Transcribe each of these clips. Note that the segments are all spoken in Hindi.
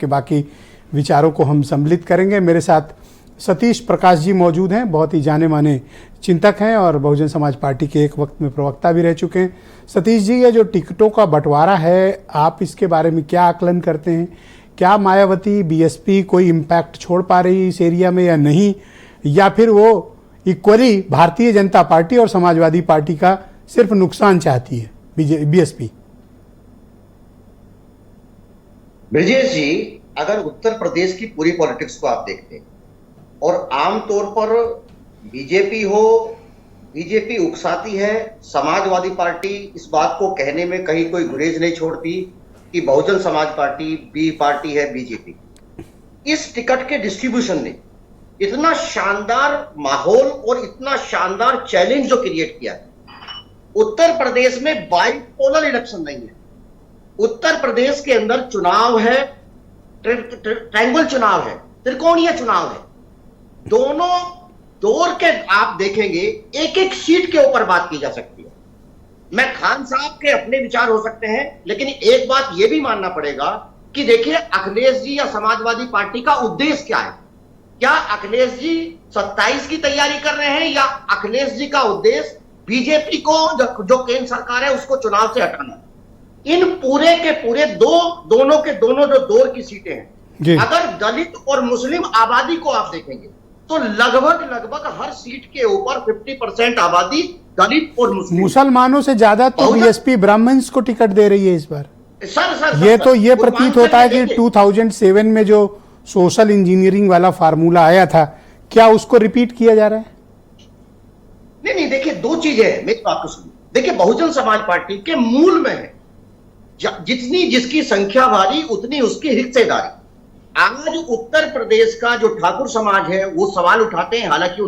के बाकी विचारों को हम सम्मिलित करेंगे। मेरे साथ सतीश प्रकाश जी मौजूद हैं, बहुत ही जाने माने चिंतक हैं और बहुजन समाज पार्टी के एक वक्त में प्रवक्ता भी रह चुके हैं। सतीश जी, ये जो टिकटों का बंटवारा है, आप इसके बारे में क्या आकलन करते हैं? क्या मायावती बीएसपी कोई इम्पैक्ट छोड़ पा रही इस एरिया में या नहीं, या फिर वो इक्वली भारतीय जनता पार्टी और समाजवादी पार्टी का सिर्फ नुकसान चाहती है बीएसपी? ब्रजेश जी, अगर उत्तर प्रदेश की पूरी पॉलिटिक्स को आप देखते हैं और आमतौर पर बीजेपी उकसाती है, समाजवादी पार्टी इस बात को कहने में कहीं कोई गुरेज नहीं छोड़ती कि Bahujan Samaj party B party है बीजेपी। इस टिकट के डिस्ट्रीब्यूशन ने इतना शानदार माहौल और इतना शानदार चैलेंज जो क्रिएट किया है। उत्तर प्रदेश में बाइपोलर इलेक्शन नहीं है। उत्तर प्रदेश के अंदर चुनाव है, ट्रायंगल चुनाव है, त्रिकोणीय चुनाव है। दोनों दौर के आप देखेंगे, एक एक सीट के ऊपर बात की जा सकती है। मैं खान साहब के अपने विचार हो सकते हैं, लेकिन एक बात यह भी मानना पड़ेगा कि देखिए, अखिलेश जी या समाजवादी पार्टी का उद्देश्य क्या है? क्या अखिलेश जी 27 की तैयारी कर रहे हैं, या अखिलेश जी का उद्देश्य बीजेपी को जो केंद्र सरकार है उसको चुनाव से हटाना? इन पूरे के पूरे दोनों जो दौर की सीटें हैं, अगर दलित और मुस्लिम आबादी को आप देखेंगे तो लगभग हर सीट के ऊपर 50% आबादी दलित और मुस्लिम। मुसलमानों से ज्यादा तो बीएसपी ब्राह्मण्स को टिकट दे रही है इस बार। ये प्रतीत होता है कि 2007 में जो सोशल इंजीनियरिंग वाला फार्मूला आया था, क्या उसको रिपीट किया जा रहा है? नहीं, देखिए, दो चीजें हैं, मेरी बात को सुनिए। देखिए, बहुजन समाज पार्टी के मूल में है जितनी जिसकी संख्या भारी उतनी उसकी हिस्सेदारी। आज उत्तर प्रदेश का जो ठाकुर समाज है वो सवाल उठाते हैं, हालांकि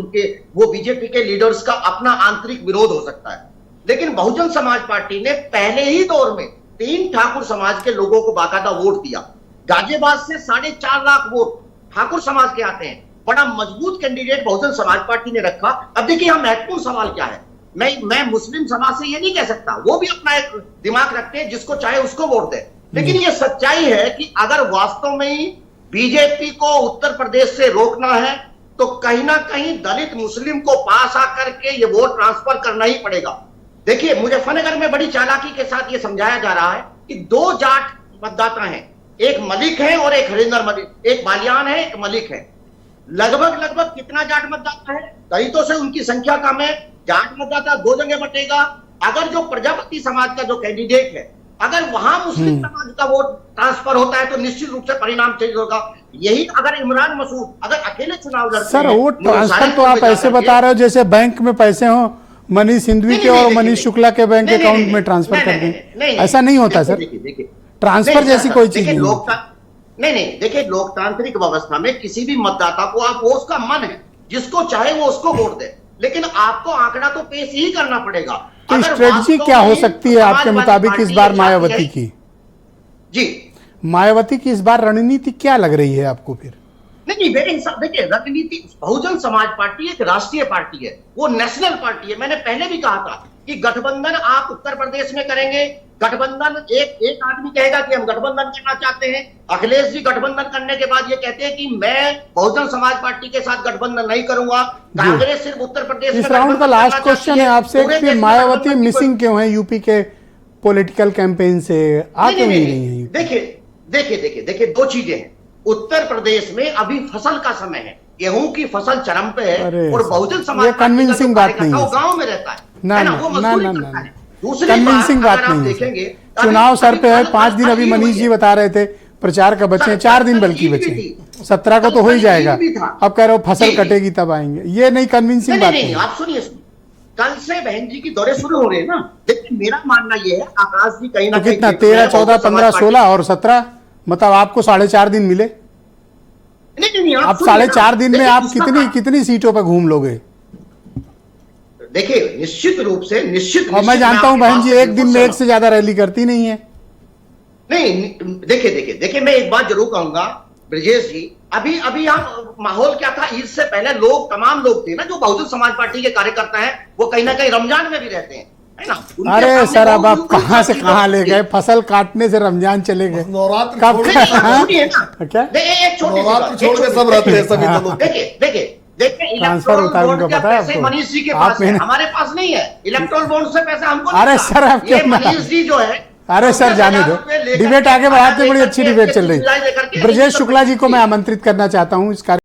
वो बीजेपी के लीडर्स का अपना आंतरिक विरोध हो सकता है, लेकिन बहुजन समाज पार्टी ने पहले ही दौर में 3 ठाकुर समाज के लोगों को बाकायदा वोट दिया। गाजियाबाद से 4.5 लाख वोट ठाकुर समाज के आते हैं। बड़ा मजबूत कैंडिडेट बहुजन समाज पार्टी ने रखा। अब देखिए, हम महत्वपूर्ण सवाल क्या है, मैं मुस्लिम समाज से ये नहीं कह सकता, वो भी अपना एक दिमाग रखते हैं, जिसको चाहे उसको वोट दे, लेकिन ये सच्चाई है कि अगर वास्तव में ही बीजेपी को उत्तर प्रदेश से रोकना है तो कहीं ना कहीं दलित मुस्लिम को पास आकर के ये वोट ट्रांसफर करना ही पड़ेगा। देखिए, मुजफ्फरनगर में बड़ी चालाकी के साथ ये समझाया जा रहा है कि 2 जाट मतदाता हैं, एक मलिक है और एक हरिंदर मलिक, एक बालियान है, एक मलिक है। लगभग कितना जाट मतदाता है? दलितों से उनकी संख्या कम है, जाट मतदाता 2 जगह बटेगा। अगर जो प्रजापति समाज का जो कैंडिडेट है, अगर वहां मुस्लिम समाज का वोट ट्रांसफर होता है तो निश्चित रूप से परिणाम चेंज होगा। यही अगर इमरान मसूद अगर अकेले चुनाव लड़ते सर, वोट ट्रांसफर तो आप ऐसे बता रहे हो जैसे बैंक में पैसे हो, मनीष सिंधवी के और मनीष शुक्ला के बैंक अकाउंट में ट्रांसफर कर दें, ऐसा नहीं होता सर। ट्रांसफर जैसी कोई चीज नहीं। देखिए, लोकतांत्रिक व्यवस्था में किसी भी मतदाता को आप, वो उसका मन है, जिसको चाहे वो उसको वोट दे, लेकिन आपको आंकड़ा तो पेश ही करना पड़ेगा। तो स्ट्रेटजी क्या हो सकती है आपके मुताबिक इस बार मायावती की? जी, मायावती की इस बार रणनीति क्या लग रही है आपको फिर? नहीं, देखिए, रणनीति, बहुजन समाज पार्टी एक राष्ट्रीय पार्टी है, वो नेशनल पार्टी है। मैंने पहले भी कहा था कि गठबंधन आप उत्तर प्रदेश में करेंगे, गठबंधन एक आदमी कहेगा कि हम गठबंधन करना चाहते हैं। अखिलेश जी गठबंधन करने के बाद ये कहते हैं कि मैं बहुजन समाज पार्टी के साथ गठबंधन नहीं करूंगा। कांग्रेस सिर्फ उत्तर प्रदेश में। इस राउंड का लास्ट क्वेश्चन है आपसे कि मायावती मिसिंग क्यों है यूपी के पॉलिटिकल कैंपेन से, आ क्यों नहीं रही है? देखिए, 2 चीजें हैं। उत्तर प्रदेश में अभी फसल का समय है, गेहूं की फसल चरम पे है, और बहुजन समाज कन्विंसिंग बात नहीं है, गांव में रहता है ना। कन्विंसिंग बात नहीं है। चुनाव सर पे है, 5 दिन अभी मनीष जी बता रहे थे प्रचार का बचे, 4 दिन बल्कि बचे, 17 को तो हो ही जाएगा। अब कह रहे हो फसल कटेगी तब आएंगे, ये नहीं कन्विंसिंग बात नहीं। आप सुनिए, कल से बहन जी की दौरे शुरू हो रहे हैं ना। देखिए, मेरा मानना ये है, आकाश जी कहीं ना कहीं कितना 13, 14, 15, 16 और 17, मतलब आपको 4.5 दिन मिले। नहीं, आप 4.5 दिन में आप कितनी सीटों पर घूम लोगे? देखिए, निश्चित रूप से और मैं जानता हूं बहन जी एक दिन में एक से ज्यादा रैली करती नहीं है। नहीं, देखिए, मैं एक बात जरूर कहूंगा ब्रजेश जी, अभी यहाँ माहौल क्या था, ईद से पहले तमाम लोग थे ना जो बहुजन समाज पार्टी के कार्यकर्ता हैं, वो कहीं ना कहीं रमजान में भी रहते हैं। है ना। उनके अरे सामने सर, अब आप बहुत कहाँ से सारी कहाँ ले बात गए, फसल काटने से रमजान चले गए, नवरात्र कब छोड़ के नहीं, हाँ? सुनिए ना। क्या एक छोटी सी नवरात्र बात, छोड़ के सब रहते हैं सभी दलों के। देखिए ट्रांसफर इलेक्टोरल होता है बॉन्ड उनको, का पता है पैसे आपको? मनीष जी के आप पास है, मैंने- हमारे पास नहीं है। इलेक्टोरल बॉन्ड से पैसा हमको नहीं अरे मिला। सर, आप ये क्यों मनीष जी जो है, अरे सर, जाने दो, 50,000 रुपए लेकर डिबेट आगे बढ़ाते, बड़ी लेकर अच्छी के डिबेट चल लेकर रही। के ब्रजेश शुक्ला जी को मैं आमंत्रित करना चाहता हूँ इस कार्य